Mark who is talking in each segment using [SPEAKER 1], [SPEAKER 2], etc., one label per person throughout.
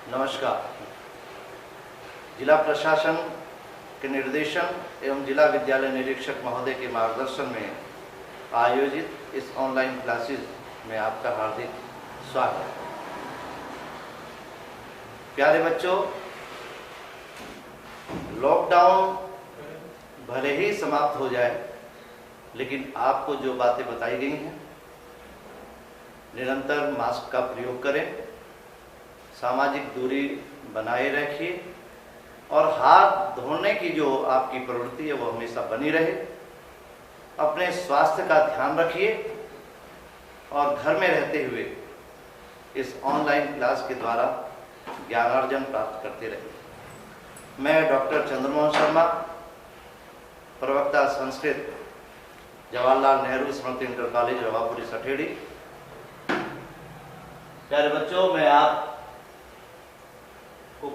[SPEAKER 1] नमस्कार। जिला प्रशासन के निर्देशन एवं जिला विद्यालय निरीक्षक महोदय के मार्गदर्शन में आयोजित इस ऑनलाइन क्लासेस में आपका हार्दिक स्वागत है। प्यारे बच्चों, लॉकडाउन भले ही समाप्त हो जाए, लेकिन आपको जो बातें बताई गई हैं, निरंतर मास्क का प्रयोग करें, सामाजिक दूरी बनाए रखिए और हाथ धोने की जो आपकी प्रवृत्ति है वो हमेशा बनी रहे। अपने स्वास्थ्य का ध्यान रखिए और घर में रहते हुए इस ऑनलाइन क्लास के द्वारा ज्ञानार्जन प्राप्त करते रहिए। मैं डॉक्टर चंद्रमोहन शर्मा, प्रवक्ता संस्कृत, जवाहरलाल नेहरू स्मृति इंटर कॉलेज रवापुरी सठेड़ी। प्यारे बच्चों, मैं आपको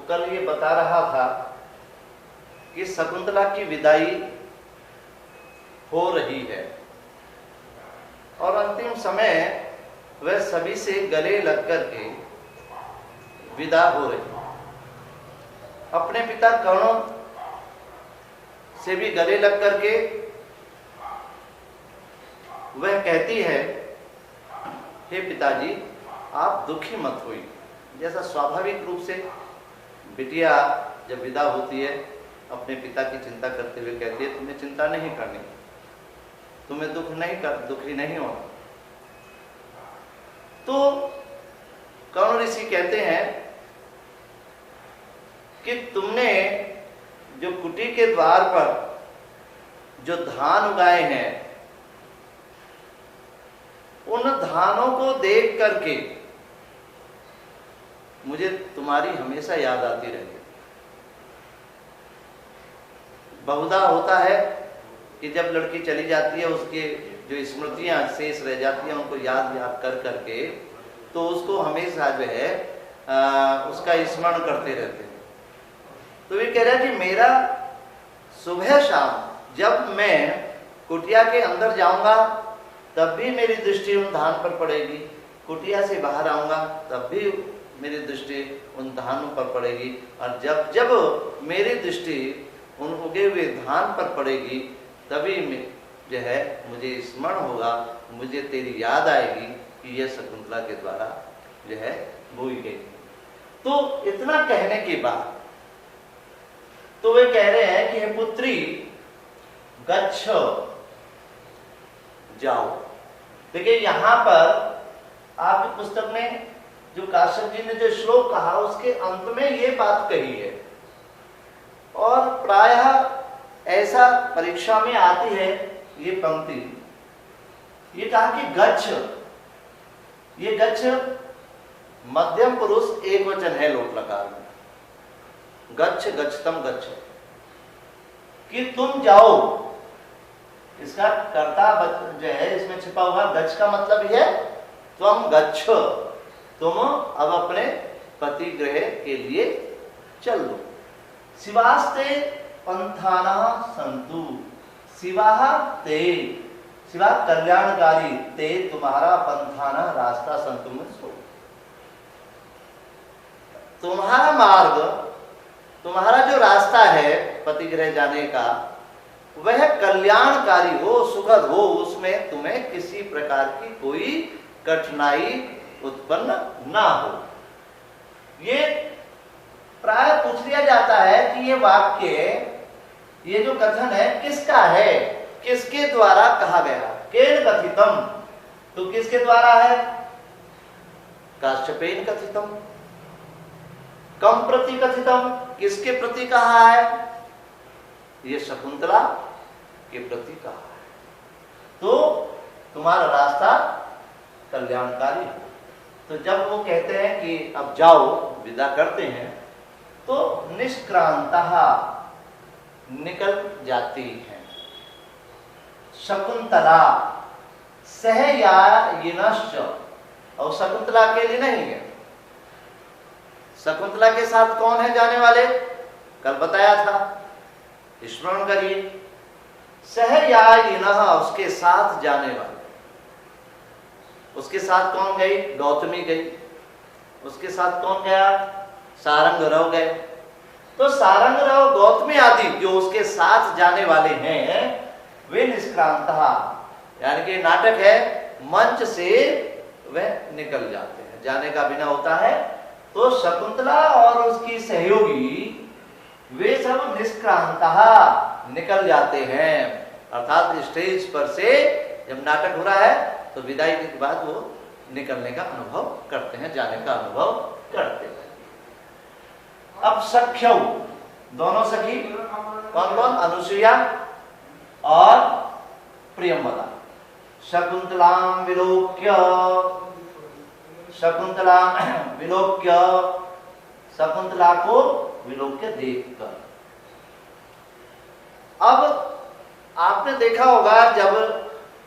[SPEAKER 1] कल ये बता रहा था कि शकुंतला की विदाई हो रही है और अंतिम समय वह सभी से गले लग कर के विदा हो रही है। अपने पिता कर्ण से भी गले लग करके वह कहती है, हे पिताजी, आप दुखी मत होइए। जैसा स्वाभाविक रूप से बिटिया जब विदा होती है अपने पिता की चिंता करते हुए कहती है, तुम्हें चिंता नहीं करनी, तुम्हें दुखी नहीं होना। तो कर्ण ऋषि कहते हैं कि तुमने जो कुटी के द्वार पर जो धान उगाए हैं, उन धानों को देख करके मुझे तुम्हारी हमेशा याद आती रही। बहुधा होता है कि जब लड़की चली जाती है, उसके जो स्मृतियां शेष रह जाती हैं, उनको याद कर करके तो उसको हमेशा जो है उसका स्मरण करते रहते हैं। तो ये कह रहा है कि मेरा सुबह शाम जब मैं कुटिया के अंदर जाऊंगा तब भी मेरी दृष्टि उन धान पर पड़ेगी, कुटिया से बाहर आऊंगा तब भी मेरी दृष्टि उन धानों पर पड़ेगी, और जब जब मेरी दृष्टि उन उगे हुए धान पर पड़ेगी तभी जो है मुझे स्मरण होगा, मुझे तेरी याद आएगी कि यह शकुंतला के द्वारा जो है बोई गई। तो इतना कहने के बाद तो वे कह रहे हैं कि हे पुत्री, गच्छ, जाओ। देखिए, यहां पर आपकी पुस्तक में जो काश्यप जी ने जो श्लोक कहा उसके अंत में ये बात कही है, और प्रायः ऐसा परीक्षा में आती है ये पंक्ति। ये कहा कि गच्छ, ये गच्छ मध्यम पुरुष एक वचन है लोट लकार में। गच्छ, गच्छतम, गच्छ, कि तुम जाओ। इसका कर्ता जो है इसमें छिपा हुआ, गच्छ का मतलब है त्वम गच्छ, तुम अब अपने पति गृह के लिए चल दो। शिवास्ते पंथाना संतु, शिवाह ते, शिवा कल्याणकारी, ते तुम्हारा पंथाना रास्ता संतु में सो। तुम्हारा मार्ग, तुम्हारा जो रास्ता है पति गृह जाने का, वह कल्याणकारी हो, सुखद हो, उसमें तुम्हें किसी प्रकार की कोई कठिनाई उत्पन्न ना हो। ये प्राय पूछ लिया जाता है कि ये वाक्य, ये जो कथन है किसका है, किसके द्वारा कहा गया, केन कथितम। तो किसके द्वारा है? काश्यपेन कथितम। कम प्रति कथितम, किसके प्रति कहा है? ये शकुंतला के प्रति कहा है। तो तुम्हारा रास्ता कल्याणकारी है। तो जब वो कहते हैं कि अब जाओ, विदा करते हैं, तो निष्क्रांतः, निकल जाती हैं। शकुंतला सहयायिनश्च, और शकुंतला के लिए नहीं है। शकुंतला के साथ कौन है जाने वाले? कल बताया था, स्मरण करिए। सहयायिनः, उसके साथ जाने वाले। उसके साथ कौन गई? गौतमी गई। उसके साथ कौन गया? सारंग रव गए। तो सारंग रव गौतमी आदि जो उसके साथ जाने वाले हैं वे निष्क्रांत, यानी कि नाटक है, मंच से वह निकल जाते हैं, जाने का बिना होता है। तो शकुंतला और उसकी सहयोगी वे सब निष्क्रांत निकल जाते हैं, अर्थात स्टेज पर से जब नाटक हो रहा है तो विदाई के बाद वो निकलने का अनुभव करते हैं, जाने का अनुभव करते हैं। अब सख्यौ, दोनों सखी कौन कौन? अनुसुईया और प्रियंवदा। शकुंतलां विलोक्य, शकुंतला विलोक्य, शकुंतला को विलोक्य देखकर। अब आपने देखा होगा जब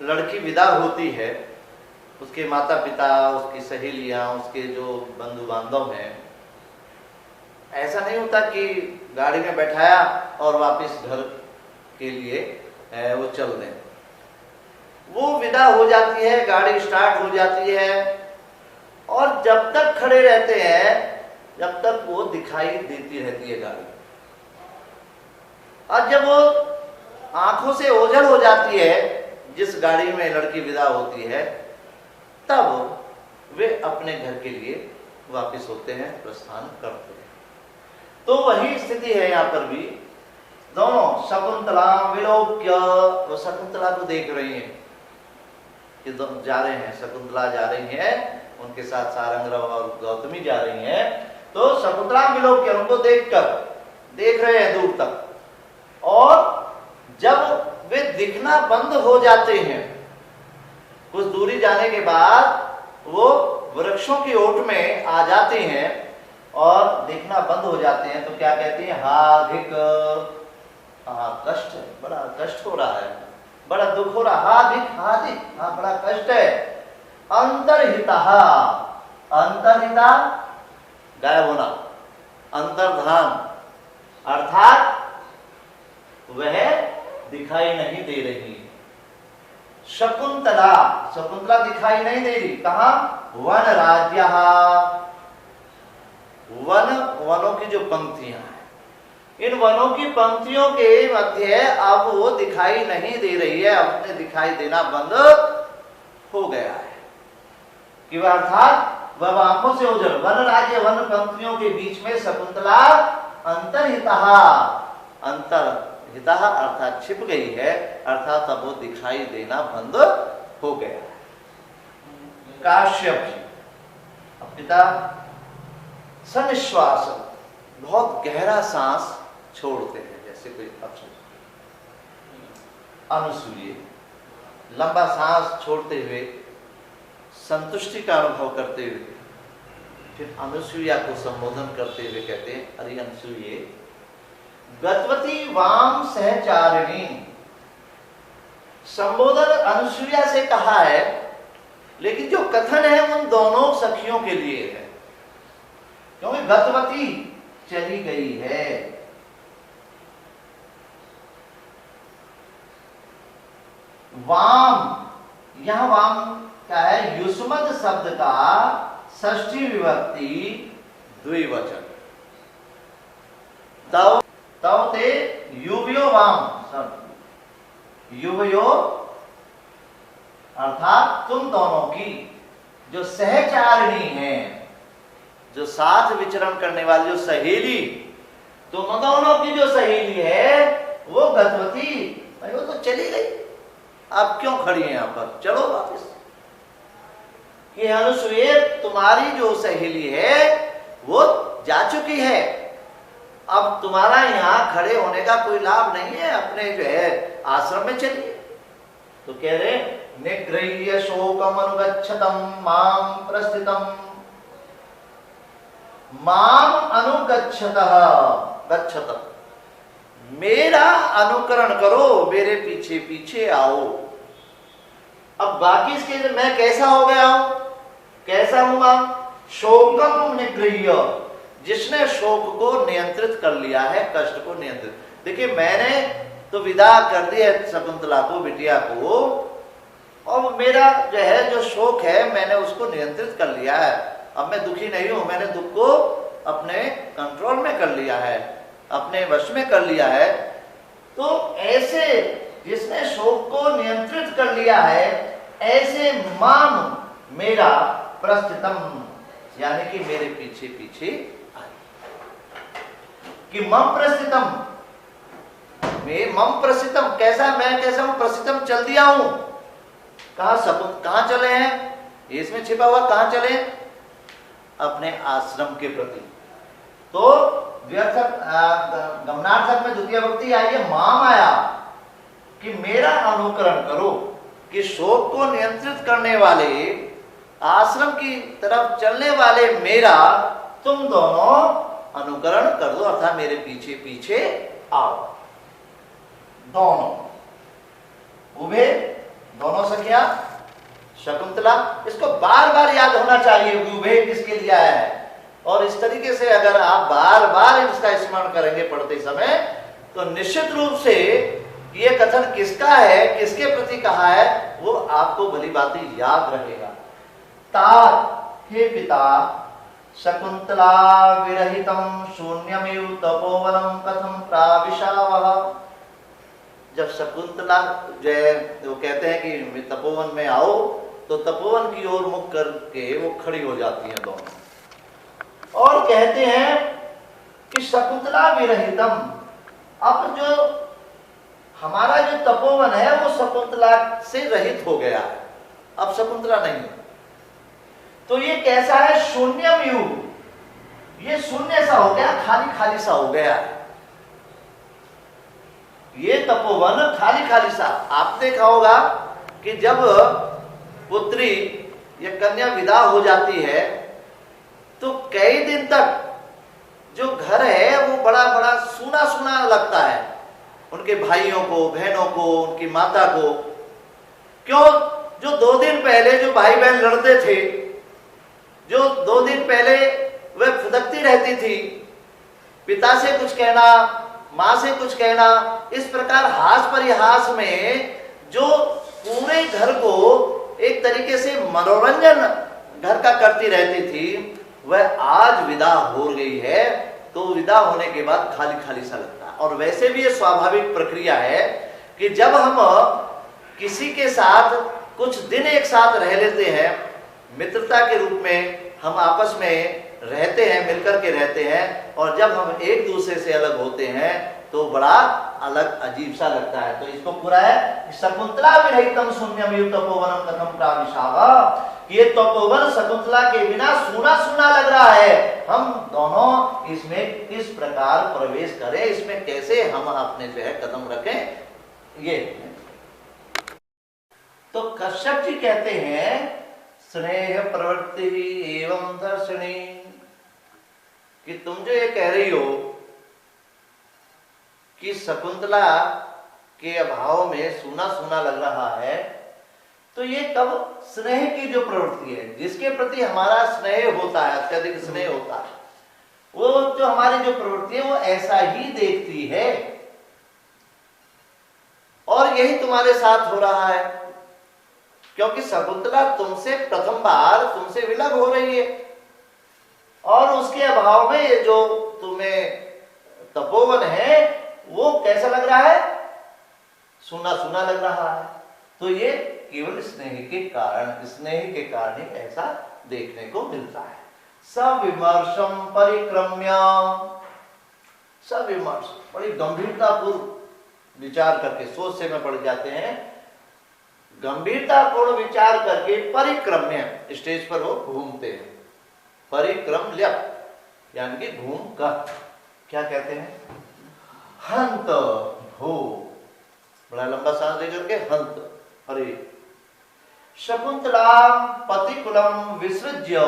[SPEAKER 1] लड़की विदा होती है, उसके माता पिता, उसकी सहेलियां, उसके जो बंधु बांधव हैं, ऐसा नहीं होता कि गाड़ी में बैठाया और वापस घर के लिए वो चल दें। वो विदा हो जाती है, गाड़ी स्टार्ट हो जाती है और जब तक खड़े रहते हैं जब तक वो दिखाई देती रहती है गाड़ी। और जब वो आंखों से ओझल हो जाती है, जिस गाड़ी में लड़की विदा होती है, तब वे अपने घर के लिए वापस होते हैं, प्रस्थान करते हैं। तो वही स्थिति है यहाँ पर भी। दोनों शकुंतला विलोक्य, वो शकुंतला को देख रही हैं कि जा रहे हैं, शकुंतला जा रही है, उनके साथ सारंगरव और गौतमी जा रही हैं। तो शकुंतला विलोक्य, उनको देखकर देख रहे हैं दूर तक। और जब वे दिखना बंद हो जाते हैं, कुछ दूरी जाने के बाद वो वृक्षों की ओट में आ जाते हैं और देखना बंद हो जाते हैं, तो क्या कहते हैं? हाधिक, कष्ट है, बड़ा कष्ट हो रहा है, बड़ा दुख हो रहा, हाधिक हाधिक, बड़ा कष्ट है। अंतर्हिता, अंतर्हिता गायब होना, अंतर्धान, अर्थात वह दिखाई नहीं दे रही। शकुंतला, शकुंतला दिखाई नहीं दे रही, कहा? वन राज्य, वनों की जो पंक्तियां हैं, इन वनों की पंक्तियों के मध्य अब वो दिखाई नहीं दे रही है, अब दिखाई देना बंद हो गया है कि वह अर्थात वह आंखों से ओझल, वन राज्य वन पंक्तियों के बीच में शकुंतला अंतर्हिता, अंतर्हिता अर्थात छिप गई है, अर्थात अब वो दिखाई देना बंद हो गया है। काश्यप जी, पिता सनिश्वास, बहुत गहरा सांस छोड़ते हैं, जैसे कोई पक्षी। अनुसूये लंबा सांस छोड़ते हुए संतुष्टि का अनुभव करते हुए फिर अनुसूया को संबोधन करते हुए कहते हैं, अरे अनुसूये, गतवती वाम सहचारिणी। संबोधन अनुसूया से कहा है, लेकिन जो कथन है उन दोनों सखियों के लिए है, क्योंकि गतवती चली गई है। वाम, यह वाम क्या है? युष्मद शब्द का षष्ठी विभक्ति द्विवचन। तव तव ते युवयो वाम, युवयो अर्थात तुम दोनों की जो सहचारिणी है, जो साथ विचरण करने वाली जो सहेली, तुम दोनों की जो सहेली है वो गतवती, वो तो चली गई, आप क्यों खड़ी हैं यहां पर, चलो वापस। ये अनुसूये, तुम्हारी जो सहेली है वो जा चुकी है, अब तुम्हारा यहाँ खड़े होने का कोई लाभ नहीं है, अपने जो है आश्रम में चलिए। तो कह रहे निगृह्य शोकम अनुगच्छतम माम प्रस्थितम, माम अनुगच्छतः गच्छत, मेरा अनुकरण करो, मेरे पीछे पीछे आओ। अब बाकी इसके मैं कैसा हो गया हूं, कैसा हुआ? शोकम निगृह्य, जिसने शोक को नियंत्रित कर लिया है, कष्ट को नियंत्रित। देखिए मैंने तो विदा कर दिया शकुंतला को, बिटिया को, और मेरा जो है जो शोक है मैंने उसको नियंत्रित कर लिया है, अब मैं दुखी नहीं हूं, मैंने दुख को अपने कंट्रोल में कर लिया है, अपने वश में कर लिया है। तो ऐसे जिसने शोक को नियंत्रित कर लिया है, ऐसे माम मेरा प्रस्थितम, यानी कि मेरे पीछे पीछे आई। कि मम प्रस्थितम, मम प्रस्थितम कैसा, मैं कैसा हूं, प्रस्थितम चल दिया हूं। कहां चले हैं, इसमें छिपा हुआ कहां चले, अपने आश्रम के प्रति। तो व्यर्थक गमनार्थक में द्वितीय विभक्ति आई है, माम आया कि मेरा अनुकरण करो, कि शोक को नियंत्रित करने वाले, आश्रम की तरफ चलने वाले मेरा तुम दोनों अनुकरण कर दो, अर्थात मेरे पीछे पीछे आओ। दोनों, उभे, दोनों से क्या, शकुंतला। इसको बार बार याद होना चाहिए उभे किसके लिए आया है। और इस तरीके से अगर आप बार बार इसका स्मरण करेंगे पढ़ते समय, तो निश्चित रूप से ये कथन किसका है, किसके प्रति कहा है, वो आपको भली बात याद रहेगा। तात हे पिता शकुंतला विरहितम शून्यमेव तपोवनम कथम प्राविशावः। जब शकुंतला जो कहते हैं कि तपोवन में आओ, तो तपोवन की ओर मुख करके वो खड़ी हो जाती हैं दोनों, और कहते हैं कि शकुंतला विरहितम, अब जो हमारा जो तपोवन है वो शकुंतला से रहित हो गया है, अब शकुंतला नहीं है। तो ये कैसा है, शून्यम युग, ये शून्य सा हो गया, खाली खाली सा हो गया है। ये तपोवन खाली खाली सा। आप देखा होगा कि जब पुत्री या कन्या विदा हो जाती है, तो कई दिन तक जो घर है वो बड़ा बड़ा सूना सूना लगता है, उनके भाइयों को, बहनों को, उनकी माता को। क्यों, जो 2 दिन पहले जो भाई बहन लड़ते थे, जो 2 दिन पहले वह फुदकती रहती थी, पिता से कुछ कहना, माँ से कुछ कहना, इस प्रकार हास परिहास में जो पूरे घर को एक तरीके से मनोरंजन घर का करती रहती थी, वह आज विदा हो गई है। तो विदा होने के बाद खाली खाली सा लगता है। और वैसे भी ये स्वाभाविक प्रक्रिया है कि जब हम किसी के साथ कुछ दिन एक साथ रह लेते हैं, मित्रता के रूप में हम आपस में रहते हैं, मिलकर के रहते हैं, और जब हम एक दूसरे से अलग होते हैं तो बड़ा अलग अजीब सा लगता है। तो इसको पूरा है, शकुंतला विरहितम शून्यमेव तपोवनम कथम प्राविशावः। ये तपोवन शकुंतला के बिना सूना सूना लग रहा है, हम दोनों इसमें किस प्रकार प्रवेश करें, इसमें कैसे हम अपने जो है कदम रखें। ये तो कश्यप जी कहते हैं, स्नेह प्रवृत्ति एवं दर्शनी, कि तुम जो ये कह रही हो कि शकुंतला के अभाव में सूना सूना लग रहा है, तो ये कब स्नेह की जो प्रवृत्ति है, जिसके प्रति हमारा स्नेह होता है, अत्यधिक स्नेह होता है, वो जो हमारी जो प्रवृत्ति है वो ऐसा ही देखती है, और यही तुम्हारे साथ हो रहा है। क्योंकि शकुंतला तुमसे प्रथम बार तुमसे विलग हो रही है, और उसके अभाव में ये जो तुम्हें तपोवन है वो कैसा लग रहा है, सुना सुना लग रहा है। तो ये केवल स्नेह के कारण ही ऐसा देखने को मिलता है। सविमर्शम परिक्रम्य, सविमर्श बड़ी गंभीरतापूर्व विचार करके, सोच से में पड़ जाते हैं, गंभीरतापूर्ण विचार करके परिक्रम्य, स्टेज पर वो घूमते हैं, परिक्रम्य यानी कि घूम कर, क्या कहते हैं, हंत हो, बड़ा लंबा सांस लेकर के हंत। अरे शकुंतला पतिकुलम विसृज्य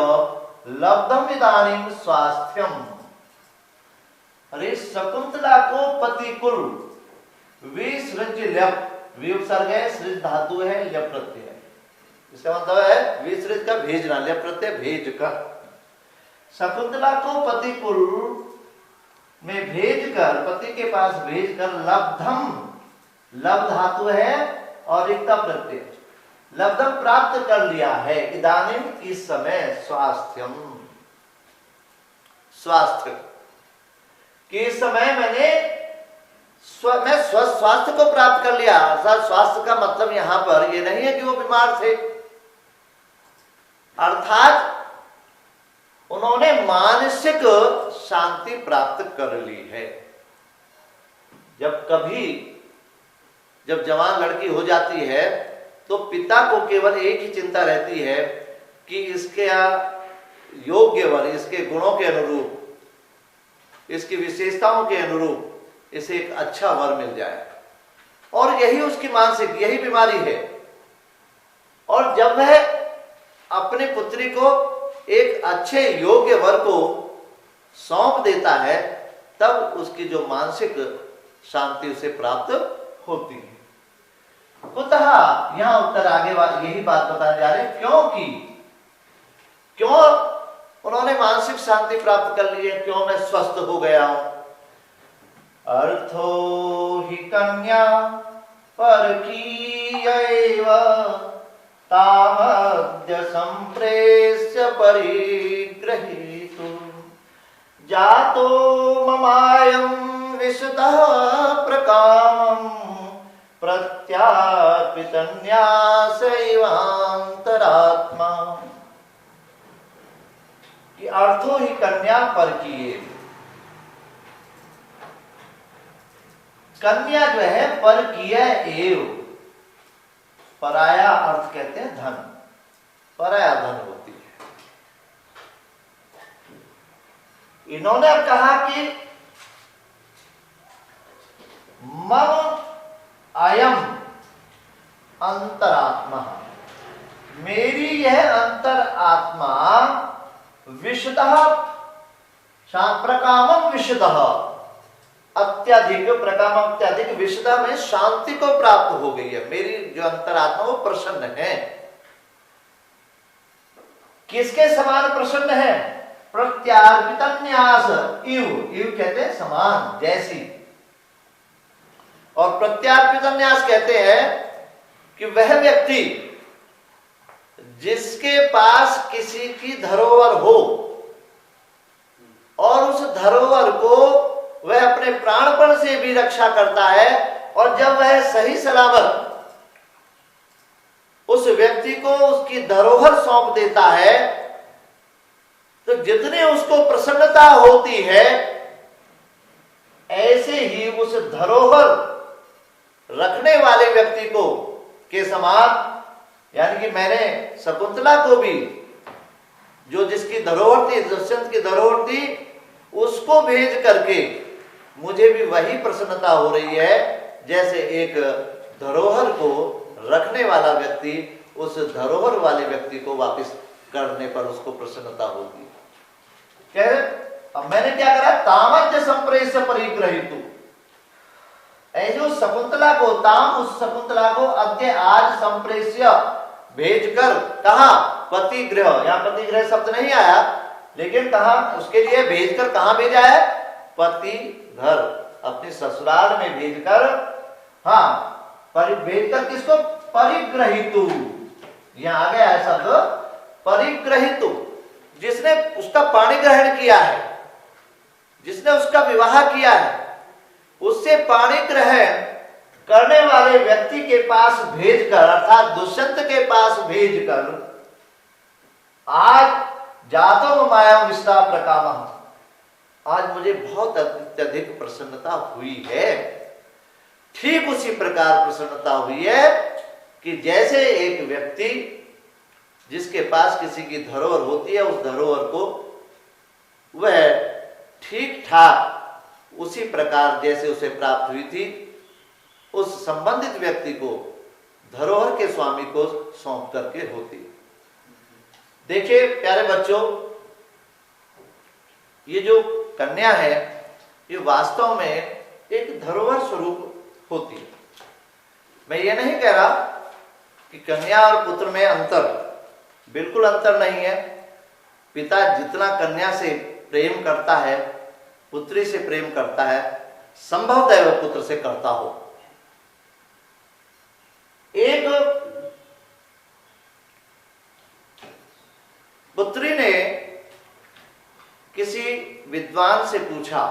[SPEAKER 1] लब्धम इदानीं स्वास्थ्यम। अरे शकुंतला को पतिकुल विसृज्य, ल्यप विउपसर्ग है, सृज धातु है, ल्यप प्रत्यय है। इसका मतलब है विसृज का भेजना, ल्यप प्रत्यय भेज कर। शकुंतला को पतिकुल में भेजकर, पति के पास भेजकर, लब्धम, लब धातु है और इक्ता प्रत्यय, लब्धम प्राप्त कर लिया है, इदानीं इस समय, स्वास्थ्यम स्वास्थ्य, कि इस समय मैं स्वस्थ स्वास्थ्य को प्राप्त कर लिया। अर्थात स्वास्थ्य का मतलब यहां पर यह नहीं है कि वो बीमार थे, अर्थात उन्होंने मानसिक शांति प्राप्त कर ली है। जब जवान लड़की हो जाती है तो पिता को केवल एक ही चिंता रहती है कि इसके योग्य वर, इसके गुणों के अनुरूप, इसकी विशेषताओं के अनुरूप इसे एक अच्छा वर मिल जाए, और यही उसकी मानसिक, यही बीमारी है। और जब वह अपनी पुत्री को एक अच्छे योग्य वर को सौंप देता है, तब उसकी जो मानसिक शांति उसे प्राप्त होती है। कुतः यहां उत्तर आगे यही बात बताने जा रहे हैं, क्यों उन्होंने मानसिक शांति प्राप्त कर ली है, क्यों मैं स्वस्थ हो गया हूं। अर्थो हि कन्या परकीयैव तामद्य संप्रेष्य परिग्रहीतु जातो ममायं विशुतः प्रकामं प्रत्यापितन्यासैवान्तरात्मा। कि अर्थो ही कन्या परकीय, कन्या जो है परकीय एव, पराया अर्थ कहते हैं धन, पराया धन होती है। इन्होंने अब कहा कि मम अयम अंतरात्मा, मेरी यह अंतरात्मा विशुद्धः प्रकामम विशुद्धः, अत्यधिक प्रकाम अत्यधिक विशुद्धः में शांति को प्राप्त हो गई है। मेरी जो अंतरात्मा वो प्रसन्न है। किसके समान प्रसन्न है? प्रत्यार्पितन्यास इव, इव कहते हैं समान, जैसी। और प्रत्यार्पितन्यास कहते हैं कि वह व्यक्ति जिसके पास किसी की धरोहर हो और उस धरोहर को वह अपने प्राणपण से भी रक्षा करता है, और जब वह सही सलामत उस व्यक्ति को उसकी धरोहर सौंप देता है, तो जितने उसको प्रसन्नता होती है, ऐसे ही उस धरोहर रखने वाले व्यक्ति को के समान, यानी कि मैंने शकुंतला को भी, जो जिसकी धरोहर थी, दुष्यंत की धरोहर थी, उसको भेज करके मुझे भी वही प्रसन्नता हो रही है जैसे एक धरोहर को रखने वाला व्यक्ति उस धरोहर वाले व्यक्ति को वापस करने पर उसको प्रसन्नता होती है। कह रहे अब मैंने क्या करा? तामज्य संप्रेष्य परिग्रहीतु, ऐसे शकुंतला को, ताम उस शकुंतला को अद्य आज संप्रेष्य भेजकर, कहा? पति गृह, यहां पति गृह शब्द नहीं आया, लेकिन कहा उसके लिए भेजकर, कहां भेजा है? पति घर, अपने ससुराल में भेजकर, हाँ भेजकर किसको? परिग्रहीतु, यहां आ गया है शब्द परिग्रहीतु, जिसने उसका पाणी ग्रहण किया है, जिसने उसका विवाह किया है, उससे पाणी ग्रहण करने वाले व्यक्ति के पास भेजकर, अर्थात दुष्यंत के पास भेजकर, आज जातो माया विस्ता प्रकाम, आज मुझे बहुत अत्यधिक प्रसन्नता हुई है। ठीक उसी प्रकार प्रसन्नता हुई है कि जैसे एक व्यक्ति जिसके पास किसी की धरोहर होती है, उस धरोहर को वह ठीक ठाक उसी प्रकार जैसे उसे प्राप्त हुई थी, उस संबंधित व्यक्ति को, धरोहर के स्वामी को सौंप करके होती। देखिए प्यारे बच्चों, ये जो कन्या है, ये वास्तव में एक धरोहर स्वरूप होती है। मैं ये नहीं कह रहा कि कन्या और पुत्र में अंतर, बिल्कुल अंतर नहीं है। पिता जितना कन्या से प्रेम करता है, पुत्री से प्रेम करता है, संभवतः वह पुत्र से करता हो। एक पुत्री ने किसी विद्वान से पूछा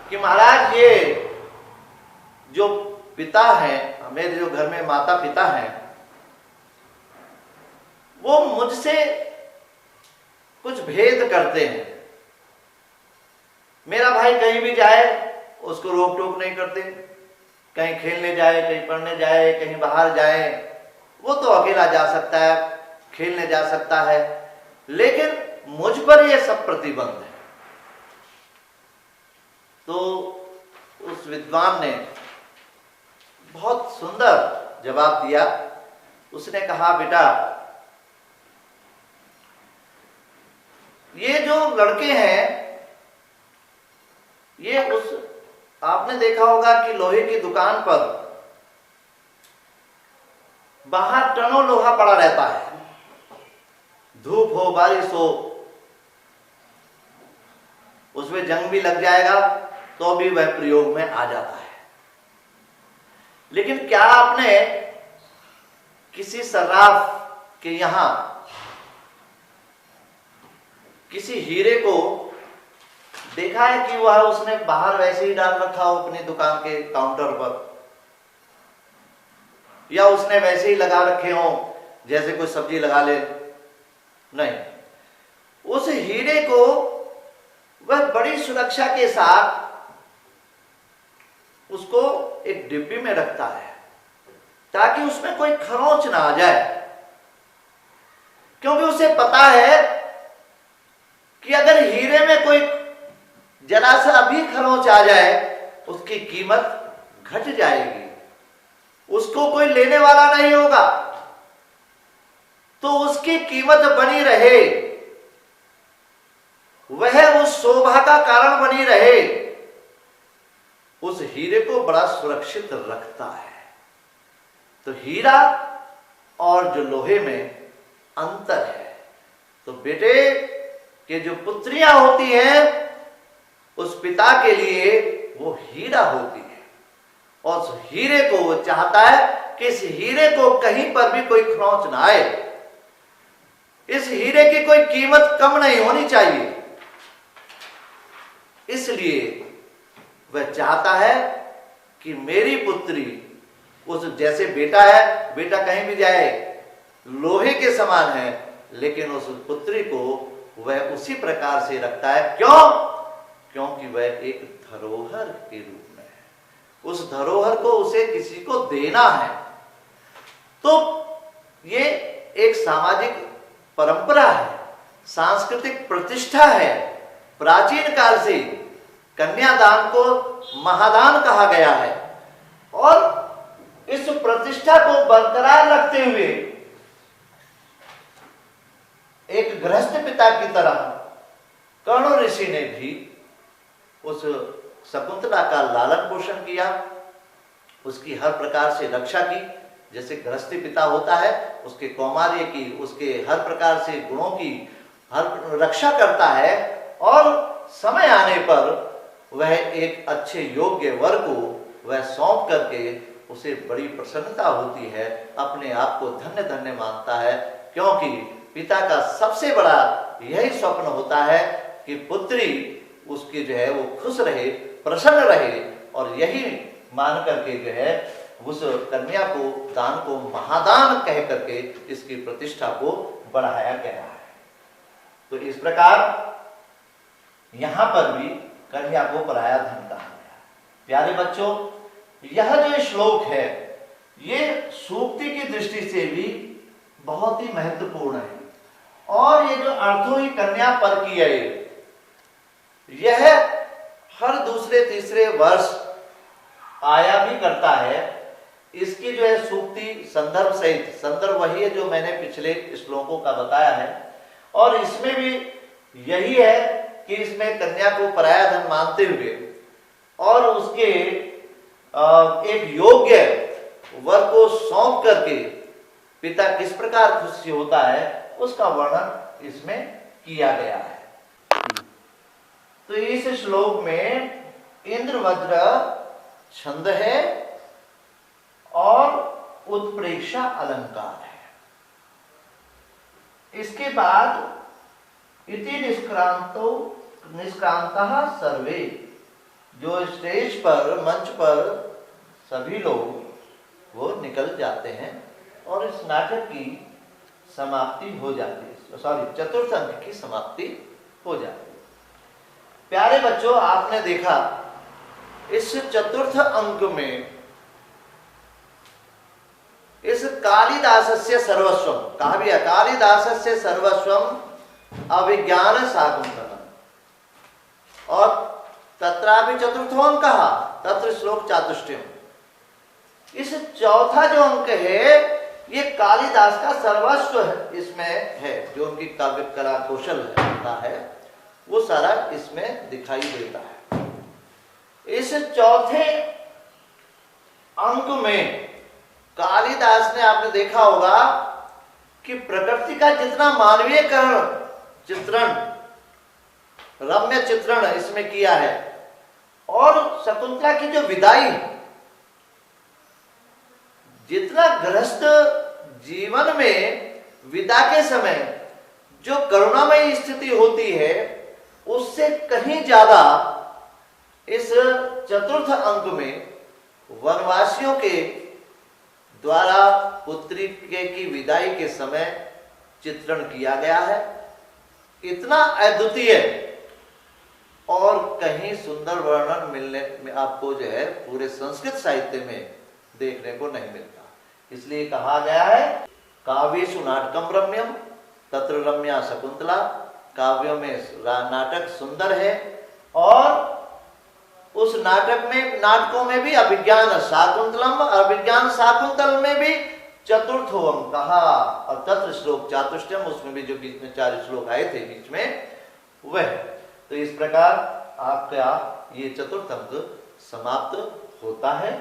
[SPEAKER 1] कि महाराज, ये जो पिता हैं, मेरे जो घर में माता पिता हैं, वो मुझसे कुछ भेद करते हैं। मेरा भाई कहीं भी जाए उसको रोक टोक नहीं करते, कहीं खेलने जाए, कहीं पढ़ने जाए, कहीं बाहर जाए, वो तो अकेला जा सकता है, खेलने जा सकता है, लेकिन मुझ पर ये सब प्रतिबंध है। तो उस विद्वान ने बहुत सुंदर जवाब दिया। उसने कहा, बेटा, ये जो लड़के हैं, ये आपने देखा होगा कि लोहे की दुकान पर बाहर टनों लोहा पड़ा रहता है, धूप हो बारिश हो, उसमें जंग भी लग जाएगा तो भी वह प्रयोग में आ जाता है। लेकिन क्या आपने किसी सर्राफ के यहां किसी हीरे को देखा है कि वह उसने बाहर वैसे ही डाल रखा हो अपनी दुकान के काउंटर पर, या उसने वैसे ही लगा रखे हो जैसे कोई सब्जी लगा ले? नहीं, उस हीरे को वह बड़ी सुरक्षा के साथ उसको एक डिब्बी में रखता है ताकि उसमें कोई खरोंच ना आ जाए, क्योंकि उसे पता है कि अगर हीरे में कोई जरा सा भी खरोंच आ जाए उसकी कीमत घट जाएगी, उसको कोई लेने वाला नहीं होगा। तो उसकी कीमत बनी रहे, वह उस शोभा का कारण बनी रहे, उस हीरे को बड़ा सुरक्षित रखता है। तो हीरा और जो लोहे में अंतर है। तो बेटे के जो पुत्रियां होती हैं, उस पिता के लिए वो हीरा होती है, और उस हीरे को वो चाहता है कि इस हीरे को कहीं पर भी कोई खरोंच ना आए, इस हीरे की कोई कीमत कम नहीं होनी चाहिए। इसलिए वह चाहता है कि मेरी पुत्री, उस जैसे बेटा है, बेटा कहीं भी जाए लोहे के समान है, लेकिन उस पुत्री को वह उसी प्रकार से रखता है। क्यों? क्योंकि वह एक धरोहर के रूप में है, उस धरोहर को उसे किसी को देना है। तो ये एक सामाजिक परंपरा है, सांस्कृतिक प्रतिष्ठा है। प्राचीन काल से कन्यादान को महादान कहा गया है, और इस प्रतिष्ठा को बरकरार रखते हुए एक गृहस्थ पिता की तरह कर्ण ऋषि ने भी उस शकुंतला का लालन पोषण किया, उसकी हर प्रकार से रक्षा की। जैसे गृहस्थी पिता होता है, उसके कौमार्य की, उसके हर प्रकार से गुणों की हर रक्षा करता है, और समय आने पर वह एक अच्छे योग्य वर को वह सौंप करके उसे बड़ी प्रसन्नता होती है, अपने आप को धन्य धन्य मानता है। क्योंकि पिता का सबसे बड़ा यही स्वप्न होता है कि पुत्री उसकी जो है वो खुश रहे, प्रसन्न रहे, और यही मान करके जो है उस कन्या को दान को महादान कह करके इसकी प्रतिष्ठा को बढ़ाया गया है। तो इस प्रकार यहां पर भी कन्या को पराया धन कहा गया। प्यारे बच्चों, यह जो श्लोक है ये सूक्ति की दृष्टि से भी बहुत ही महत्वपूर्ण है, और ये जो अर्थों ही कन्या पर की है, यह हर दूसरे तीसरे वर्ष आया भी करता है। इसकी जो है सूक्ति संदर्भ सहित, संदर्भ वही है जो मैंने पिछले श्लोकों का बताया है, और इसमें भी यही है कि इसमें कन्या को पराया धन मानते हुए और उसके एक योग्य वर को सौंप करके पिता किस प्रकार खुशी होता है उसका वर्णन इसमें किया गया है। तो इस श्लोक में इंद्र वज्र छंद है और उत्प्रेक्षा अलंकार है। इसके बाद निष्क्रांतो निष्क्रांतः सर्वे, जो स्टेज पर मंच पर सभी लोग वो निकल जाते हैं और इस नाटक की समाप्ति हो जाती है, सॉरी चतुर्थ अंक की समाप्ति हो जाती है। प्यारे बच्चों, आपने देखा इस चतुर्थ अंक में इस कालिदासस्य सर्वस्वम कहा भी है, कालिदासस्य सर्वस्वम अभिज्ञान शाकुंतलम, और तत्रापि चतुर्थो अंक कहा तत्र श्लोक चातुष्टयम। इस चौथा जो अंक है ये कालिदास का सर्वस्व है, इसमें है जो उनकी काव्य कला कौशल है वो सारा इसमें दिखाई देता है। इस चौथे अंक में कालिदास ने, आपने देखा होगा कि प्रकृति का जितना मानवीयकरण चित्रण, रम्य चित्रण इसमें किया है, और शकुंतला की जो विदाई, जितना गृहस्थ जीवन में विदा के समय जो करुणामयी स्थिति होती है उससे कहीं ज्यादा इस चतुर्थ अंक में वनवासियों के द्वारा पुत्री की विदाई के समय चित्रण किया गया है। इतना अद्वितीय और कहीं सुंदर वर्णन मिलने में आपको जो है पूरे संस्कृत साहित्य में देखने को नहीं मिलता। इसलिए कहा गया है काव्येषु नाटकम रम्यम तत्र रम्या शकुंतला, काव्यों में नाटक सुंदर है और उस नाटकों में भी अभिज्ञान शाकुंतलम, अभिज्ञान शाकुंतल में भी चतुर्थो अंक कहा, और तत्र श्लोक चातुष्टयम, उसमें भी जो बीच में 4 श्लोक आए थे बीच में वह। तो इस प्रकार आपका ये चतुर्थ अंक समाप्त होता है।